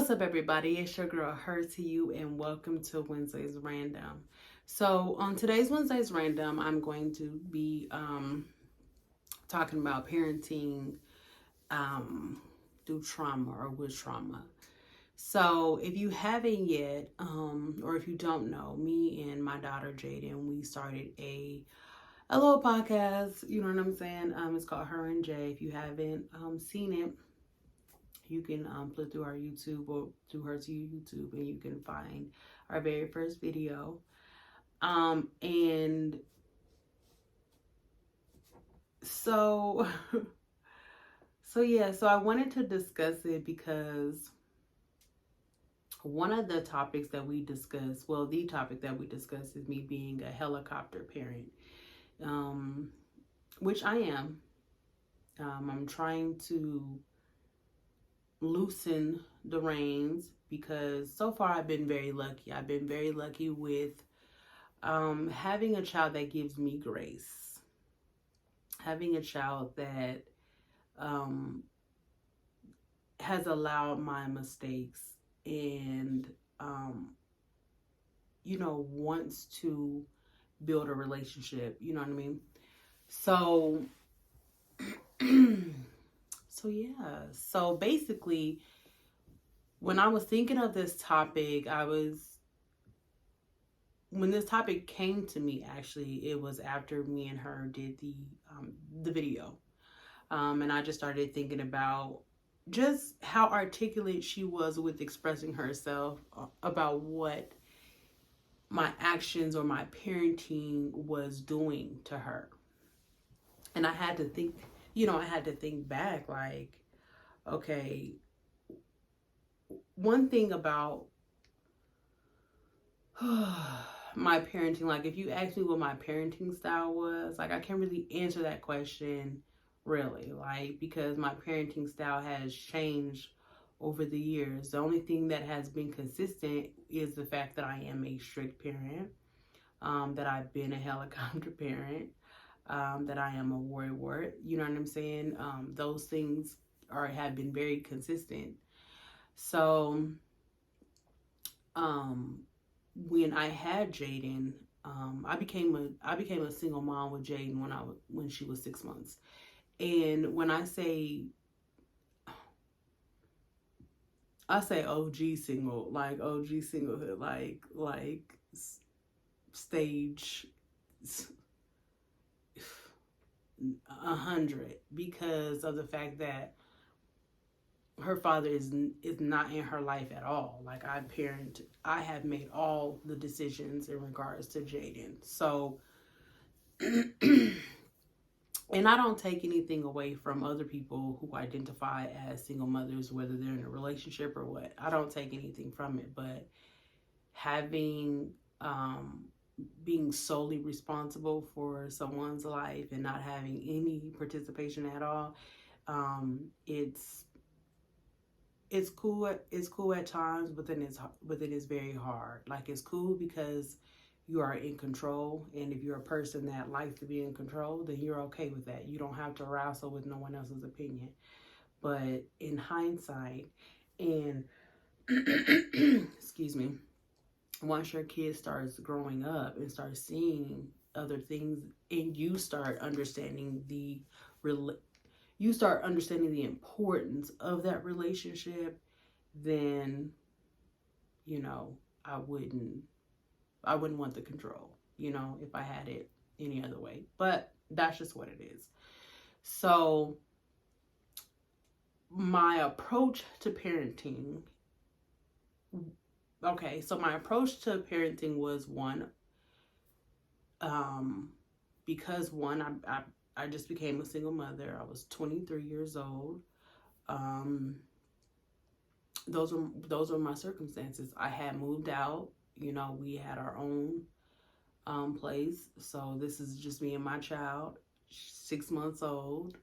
What's up, everybody? It's your girl, Her to You, and welcome to Wednesday's Random. So, on today's Wednesday's Random, I'm going to be talking about parenting through trauma or with trauma. So, if you haven't yet, or if you don't know, me and my daughter Jaden, we started a little podcast. You know what I'm saying? It's called Her and Jay. If you haven't seen it, you can flip through our YouTube or through Her to You YouTube, and you can find our very first video. And so, so I wanted to discuss it because one of the topics that we discuss, well, the topic that we discuss is me being a helicopter parent, which I am. I'm trying to loosen the reins because so far I've been very lucky. I've been very lucky with having a child that gives me grace, having a child that has allowed my mistakes and wants to build a relationship, you know what I mean? So so basically, when I was thinking of this topic, when this topic came to me, actually, it was after me and her did the video. And I just started thinking about just how articulate she was with expressing herself about what my actions or my parenting was doing to her. And I had to think back, like, okay, one thing about my parenting, like, if you ask me what my parenting style was, like, I can't really answer that question really, like, because my parenting style has changed over the years. The only thing that has been consistent is the fact that I am a strict parent, that I've been a helicopter parent, that I am a worrywart, you know what I'm saying? Those things have been very consistent. So, when I had Jaden, I became a single mom with Jaden when she was 6 months. And when I say OG single, like OG singlehood, like stage 100, because of the fact that her father is not in her life at all. Like, I have made all the decisions in regards to Jaden. So, and I don't take anything away from other people who identify as single mothers, whether they're in a relationship or what. I don't take anything from it, but having being solely responsible for someone's life and not having any participation at all, it's cool at times, but then it's very hard. Like, it's cool because you are in control, and if you're a person that likes to be in control, then you're okay with that. You don't have to wrestle with no one else's opinion. But in hindsight, and excuse me, once your kid starts growing up and starts seeing other things, and you start understanding the importance of that relationship, then, I wouldn't want the control, if I had it any other way. But that's just what it is. So my approach to parenting, was one, because I just became a single mother. I was 23 years old. Those were my circumstances. I had moved out. We had our own place. So this is just me and my child, 6 months old.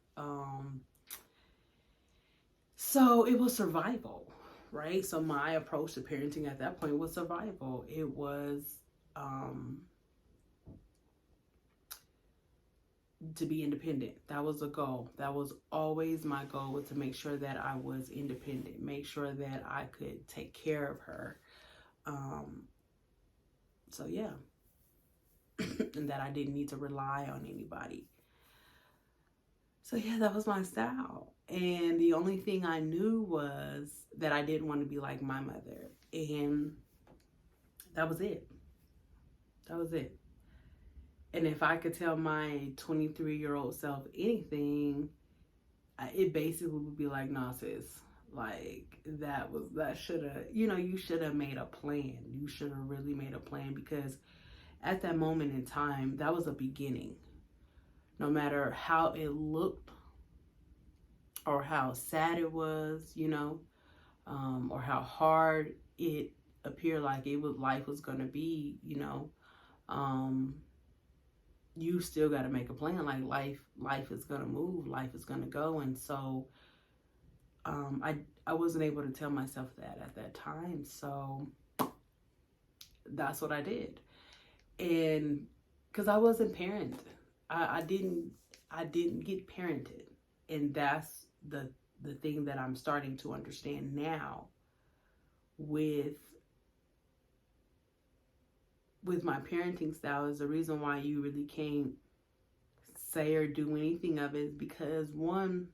So it was survival, right? So my approach to parenting at that point was survival. It was to be independent. That was a goal. That was always my goal, was to make sure that I was independent, make sure that I could take care of her. So yeah, and that I didn't need to rely on anybody. So yeah, that was my style. And the only thing I knew was that I didn't want to be like my mother. And that was it. That was it. And if I could tell my 23-year-old self anything, it basically would be like, nah, sis, like that should have, you should have made a plan. You should have really made a plan, because at that moment in time, that was a beginning. No matter how it looked or how sad it was, or how hard it appeared like life was going to be, you still got to make a plan. Like life is going to move, life is going to go. And so I wasn't able to tell myself that at that time. So that's what I did. And because I wasn't parented, I didn't get parented. And that's the thing that I'm starting to understand now with my parenting style, is the reason why you really can't say or do anything of it is because, one,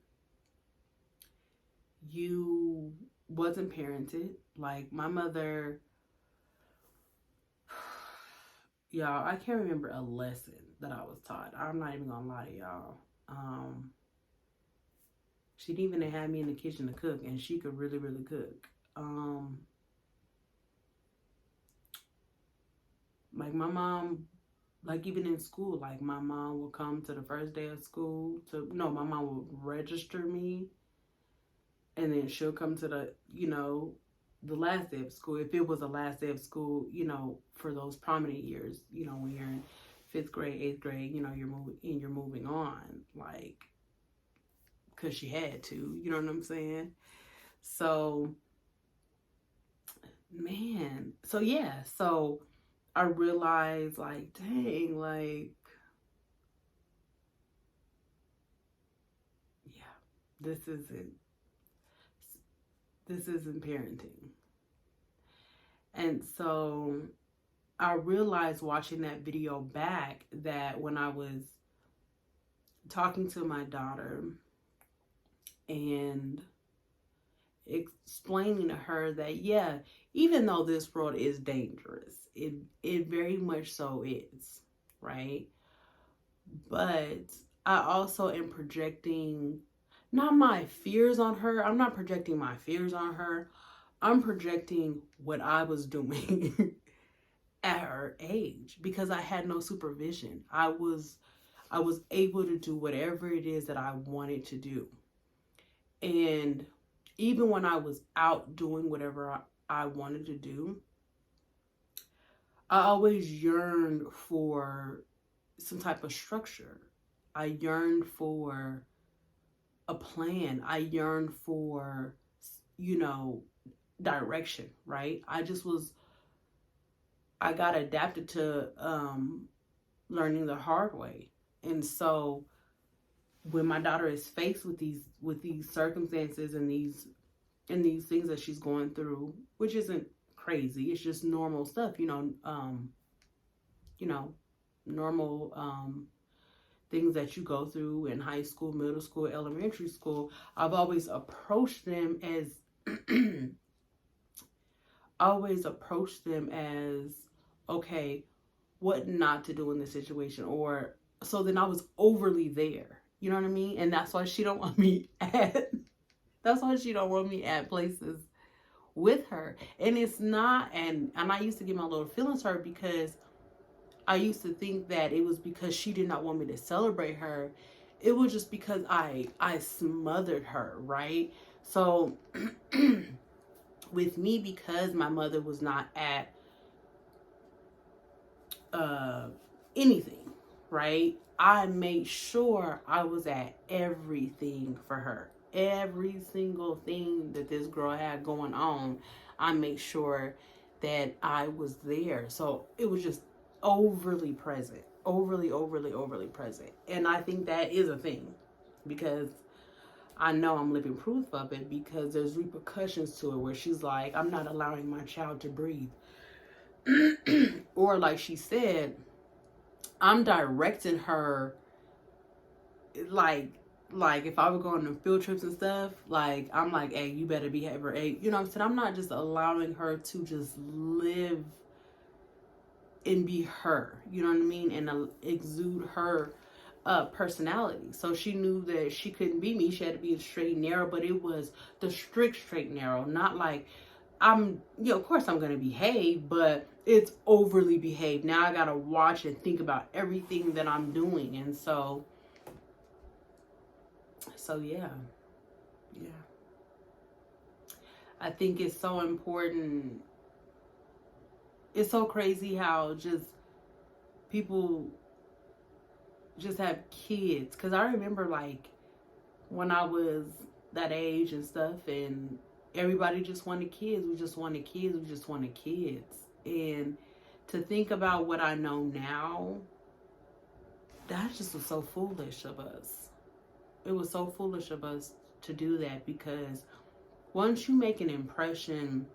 you wasn't parented. Like my mother, y'all, I can't remember a lesson that I was taught. I'm not even gonna lie to y'all. She didn't even have me in the kitchen to cook, and she could really, really cook. Like my mom, like even in school, like my mom would come to the first day of school my mom would register me, and then she'll come to the last day of school, if it was the last day of school, for those prominent years, when you're in 5th grade, 8th grade, you're moving on, like, because she had to, you know what I'm saying? So, man, so yeah, so I realized, like, dang, like, yeah, this isn't parenting. And so I realized watching that video back that when I was talking to my daughter and explaining to her that, yeah, even though this world is dangerous, it very much so is, right? But I also am projecting not my fears on her. I'm not projecting my fears on her. I'm projecting what I was doing at her age, because I had no supervision. I was able to do whatever it is that I wanted to do. And even when I was out doing whatever I wanted to do, I always yearned for some type of structure. I yearned for a plan. I yearned for, direction, right? I got adapted to learning the hard way. And so when my daughter is faced with these circumstances and these things that she's going through, which isn't crazy, it's just normal stuff, normal things that you go through in high school, middle school, elementary school. I've always approached them as okay, what not to do in this situation, or so then I was overly there. You know what I mean? And that's why she don't want me at places with her. And it's not, and I used to get my little feelings hurt, because I used to think that it was because she did not want me to celebrate her. It was just because I smothered her, right? So with me, because my mother was not at anything, right? I made sure I was at everything for her. Every single thing that this girl had going on, I made sure that I was there. So it was just overly present. overly present. And I think that is a thing, because I know I'm living proof of it, because there's repercussions to it where she's like, I'm not allowing my child to breathe. Or like she said, I'm directing her, like if I were going on field trips and stuff, like I'm like, hey, you better behave, or hey, you know what I'm saying? I'm not just allowing her to just live and be her, you know what I mean, and exude her personality. So she knew that she couldn't be me. She had to be straight and narrow, but it was the strict straight and narrow, not like I'm, you know, of course I'm gonna behave, but it's overly behaved. Now I gotta watch and think about everything that I'm doing. And so yeah. I think it's so important. It's so crazy how just people just have kids. Because I remember, like, when I was that age and stuff, and everybody just wanted kids. We just wanted kids. We just wanted kids. And to think about what I know now, that just was so foolish of us. It was so foolish of us to do that, because once you make an impression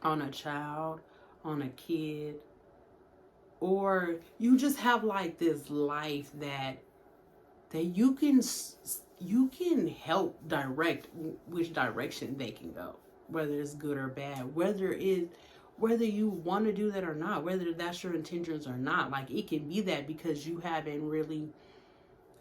on a child, on a kid, or you just have like this life that you can help direct which direction they can go, whether it's good or bad, whether you want to do that or not, whether that's your intentions or not. Like, it can be that because you haven't really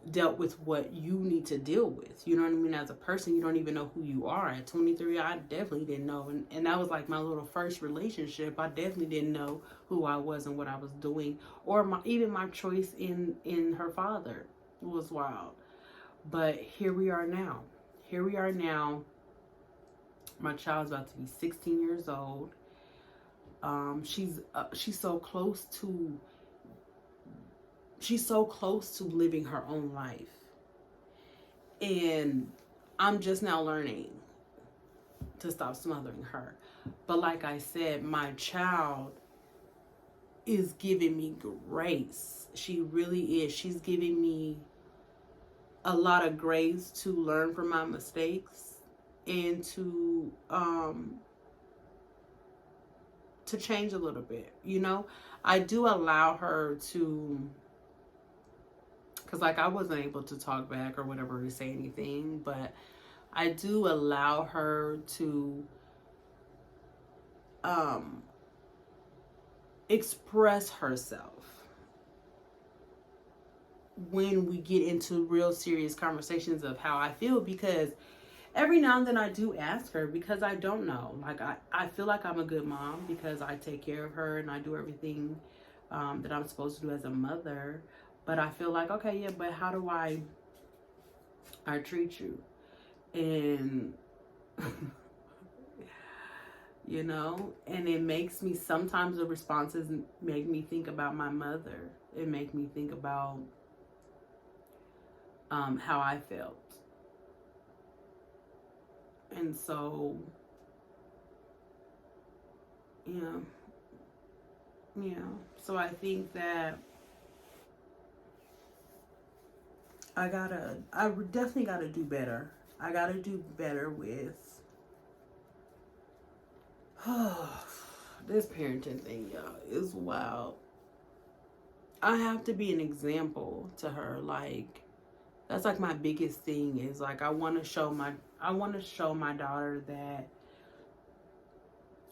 dealt with what you need to deal with. You know what I mean? As a person, you don't even know who you are. At 23, I definitely didn't know. And that was like my little first relationship. I definitely didn't know who I was and what I was doing. Or even my choice in her father was wild. But here we are now. My child's about to be 16 years old. She's so close to living her own life. And I'm just now learning to stop smothering her. But like I said, my child is giving me grace. She really is. She's giving me a lot of grace to learn from my mistakes and to change a little bit. You know, I do allow her to, because like I wasn't able to talk back or whatever to say anything, but I do allow her to express herself when we get into real serious conversations of how I feel, because every now and then I do ask her, because I don't know. Like, I feel like I'm a good mom because I take care of her and I do everything that I'm supposed to do as a mother. But I feel like, okay, yeah, but how do I treat you? And, you know, and it makes me, sometimes the responses make me think about my mother. It make me think about how I felt. And so, yeah. So I think that I definitely gotta do better. I gotta do better with this parenting thing, y'all, is wild. I have to be an example to her. Like, that's like my biggest thing, is like I want to show my daughter that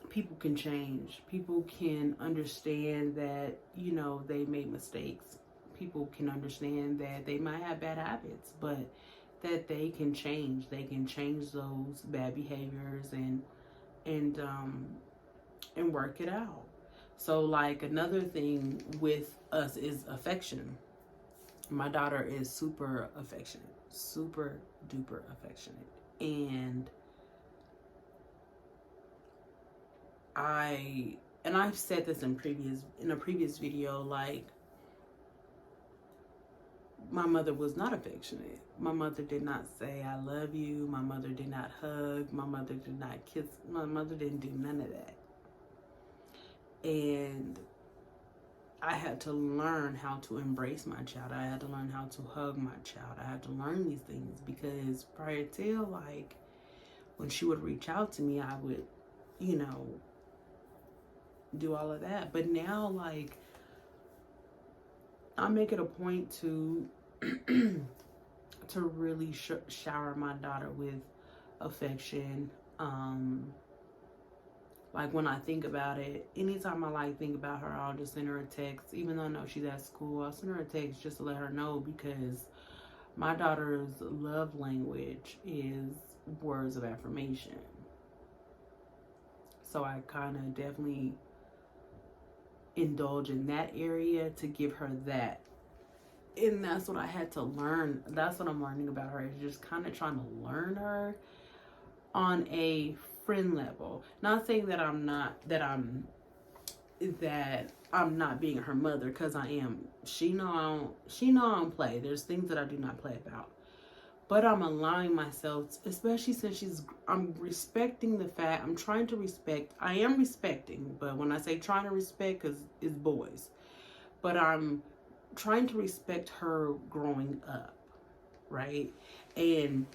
people can change. People can understand that, you know, they made mistakes. People can understand that they might have bad habits, but that they can change. They can change those bad behaviors and work it out. So like another thing with us is affection. My daughter is super affectionate, super duper affectionate. And I've said this in a previous video, like, my mother was not affectionate. My mother did not say I love you. My mother did not hug. My mother did not kiss. My mother didn't do none of that. And I had to learn how to embrace my child. I had to learn how to hug my child. I had to learn these things because prior to, like, when she would reach out to me, I would, you know, do all of that. But now, like, I make it a point to to really shower my daughter with affection. Like, when I think about it, anytime I like think about her, I'll just send her a text. Even though I know she's at school, I'll send her a text just to let her know, because my daughter's love language is words of affirmation. So I kind of definitely indulge in that area to give her that. And that's what I had to learn. That's what I'm learning about her, is just kind of trying to learn her on a friend level. Not saying that I'm not being her mother, because I am. She know I don't play. There's things that I do not play about. But I'm allowing myself, especially since I'm respecting the fact, I'm trying to respect, I am respecting, but when I say trying to respect, because it's boys, but I'm trying to respect her growing up, right? And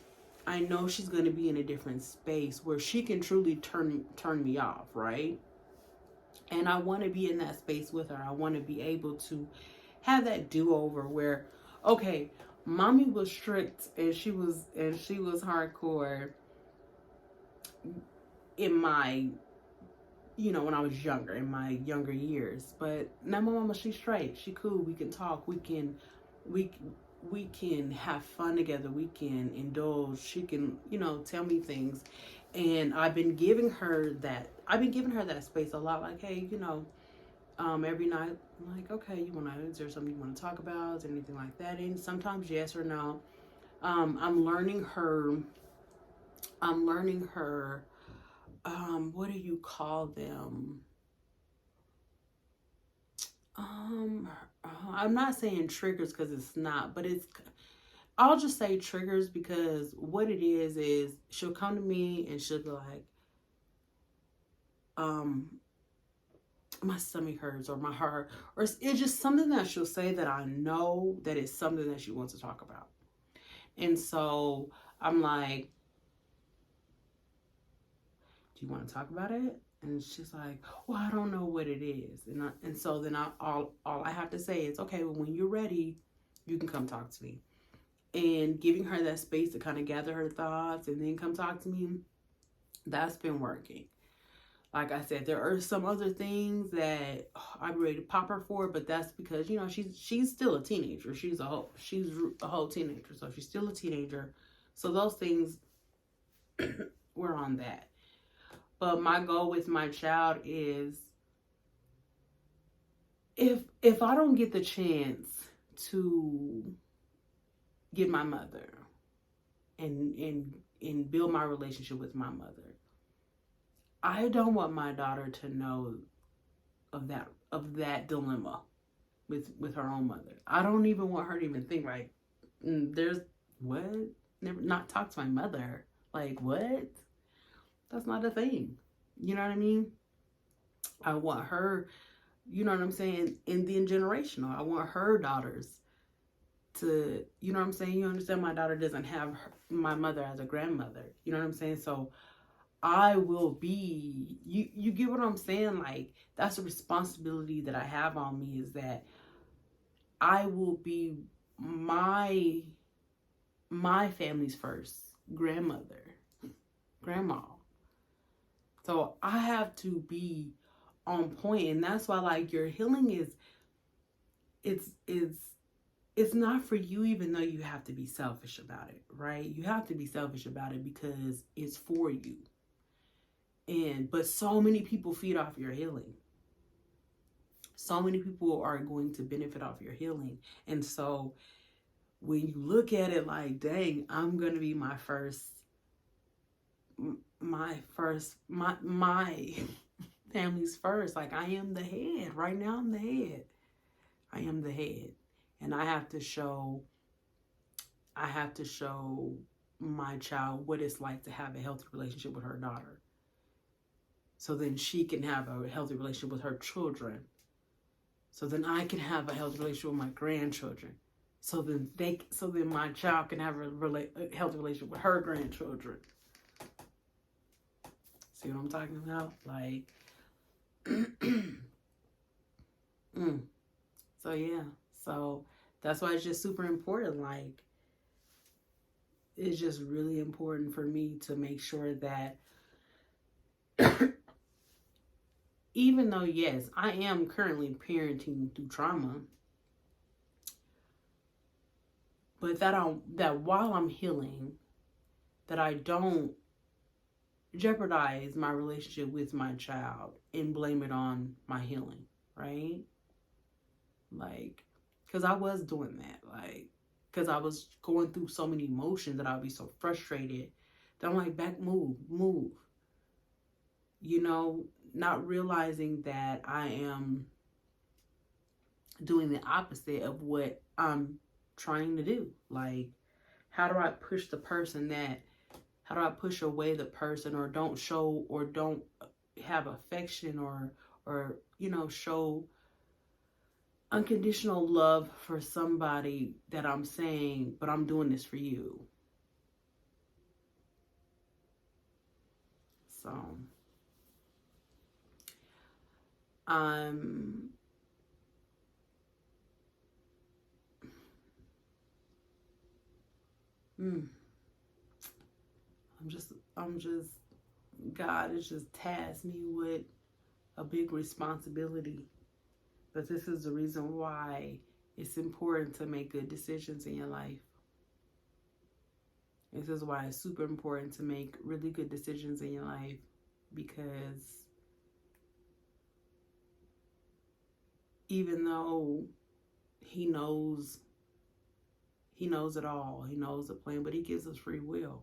I know she's going to be in a different space where she can truly turn me off, right? And I want to be in that space with her. I want to be able to have that do-over where, okay, mommy was strict and she was hardcore in my, when I was younger, in my younger years. But now my mama, she's straight. She cool. We can talk. We can have fun together. We can indulge. She can, tell me things. And I've been giving her that space a lot. Like, hey, every night, I'm like, okay, is there something you want to talk about? Is there anything like that? And sometimes yes or no. I'm learning her, what do you call them? I'm not saying triggers, because it's not, but I'll just say triggers, because what it is she'll come to me and she'll be like, my stomach hurts, or my heart, or it's just something that she'll say that I know that it's something that she wants to talk about. And so I'm like, do you want to talk about it? And she's like, well, I don't know what it is. And so then all I have to say is, okay, well, when you're ready, you can come talk to me. And giving her that space to kind of gather her thoughts and then come talk to me, that's been working. Like I said, there are some other things that I'm ready to pop her for, but that's because, she's still a teenager. She's a whole teenager, so she's still a teenager. So those things, we're on that. But my goal with my child is, if I don't get the chance to get my mother and build my relationship with my mother, I don't want my daughter to know of that dilemma with her own mother. I don't even want her to even think, like, there's what? Never not talk to my mother. Like, what? That's not a thing. You know what I mean? I want her, you know what I'm saying, Indian generational. I want her daughters to, you know what I'm saying? You understand, my daughter doesn't have my mother as a grandmother. You know what I'm saying? So I will be, you get what I'm saying? Like, that's a responsibility that I have on me, is that I will be my family's first grandmother, grandma. So I have to be on point. And that's why, like, your healing it's not for you, even though you have to be selfish about it, right? You have to be selfish about it because it's for you. But so many people feed off your healing. So many people are going to benefit off your healing. And so when you look at it like, dang, I'm going to be my family's first. Like, I am the head. Right now, I'm the head. I am the head. And I have to show my child what it's like to have a healthy relationship with her daughter. So then she can have a healthy relationship with her children. so then I can have a healthy relationship with my grandchildren. So then my child can have a healthy relationship with her grandchildren. See what I'm talking about? Like, So yeah, so that's why it's just super important. Like, it's just really important for me to make sure that even though, yes, I am currently parenting through trauma, but that while I'm healing, that I don't jeopardize my relationship with my child and blame it on my healing, right? Like, because I was doing that, like, because I was going through so many emotions that I'd be so frustrated that I'm like, back, move, you know, not realizing that I am doing the opposite of what I'm trying to do. Like, how do I push how do I push away the person, or don't show, or don't have affection, or, you know, show unconditional love for somebody that I'm saying, but I'm doing this for you. So, I'm just, God has just tasked me with a big responsibility. But this is the reason why it's important to make good decisions in your life. This is why it's super important to make really good decisions in your life, because even though he knows it all, he knows the plan, but he gives us free will.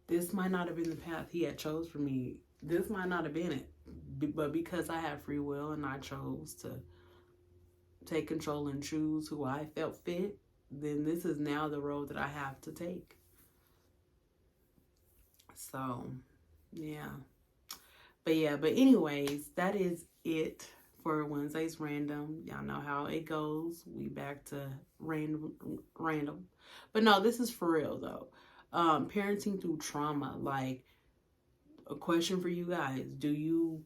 This might not have been the path he had chose for me. This might not have been it. But because I have free will and I chose to take control and choose who I felt fit, then this is now the road that I have to take. So, yeah. But anyways, that is it for Wednesday's Random. Y'all know how it goes. We back to random. But no, this is for real though. Parenting through trauma. Like, a question for you guys. Do you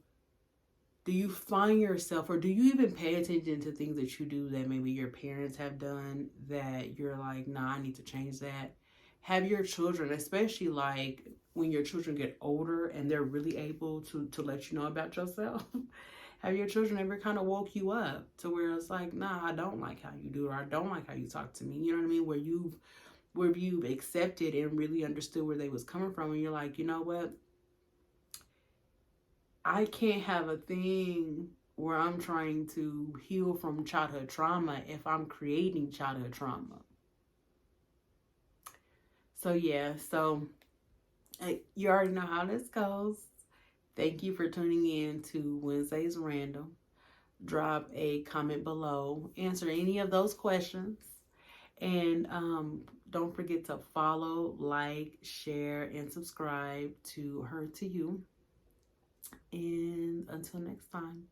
find yourself, or do you even pay attention to things that you do that maybe your parents have done that you're like, nah, I need to change that? Have your children, especially like when your children get older and they're really able to let you know about yourself, have your children ever kind of woke you up to where it's like, nah, I don't like how you do it, or I don't like how you talk to me? You know what I mean? Where you've accepted and really understood where they was coming from, and you're like, you know what? I can't have a thing where I'm trying to heal from childhood trauma if I'm creating childhood trauma. So yeah, so you already know how this goes. Thank you for tuning in to Wednesday's Random. Drop a comment below. Answer any of those questions. And don't forget to follow, like, share, and subscribe to Her to You. And until next time.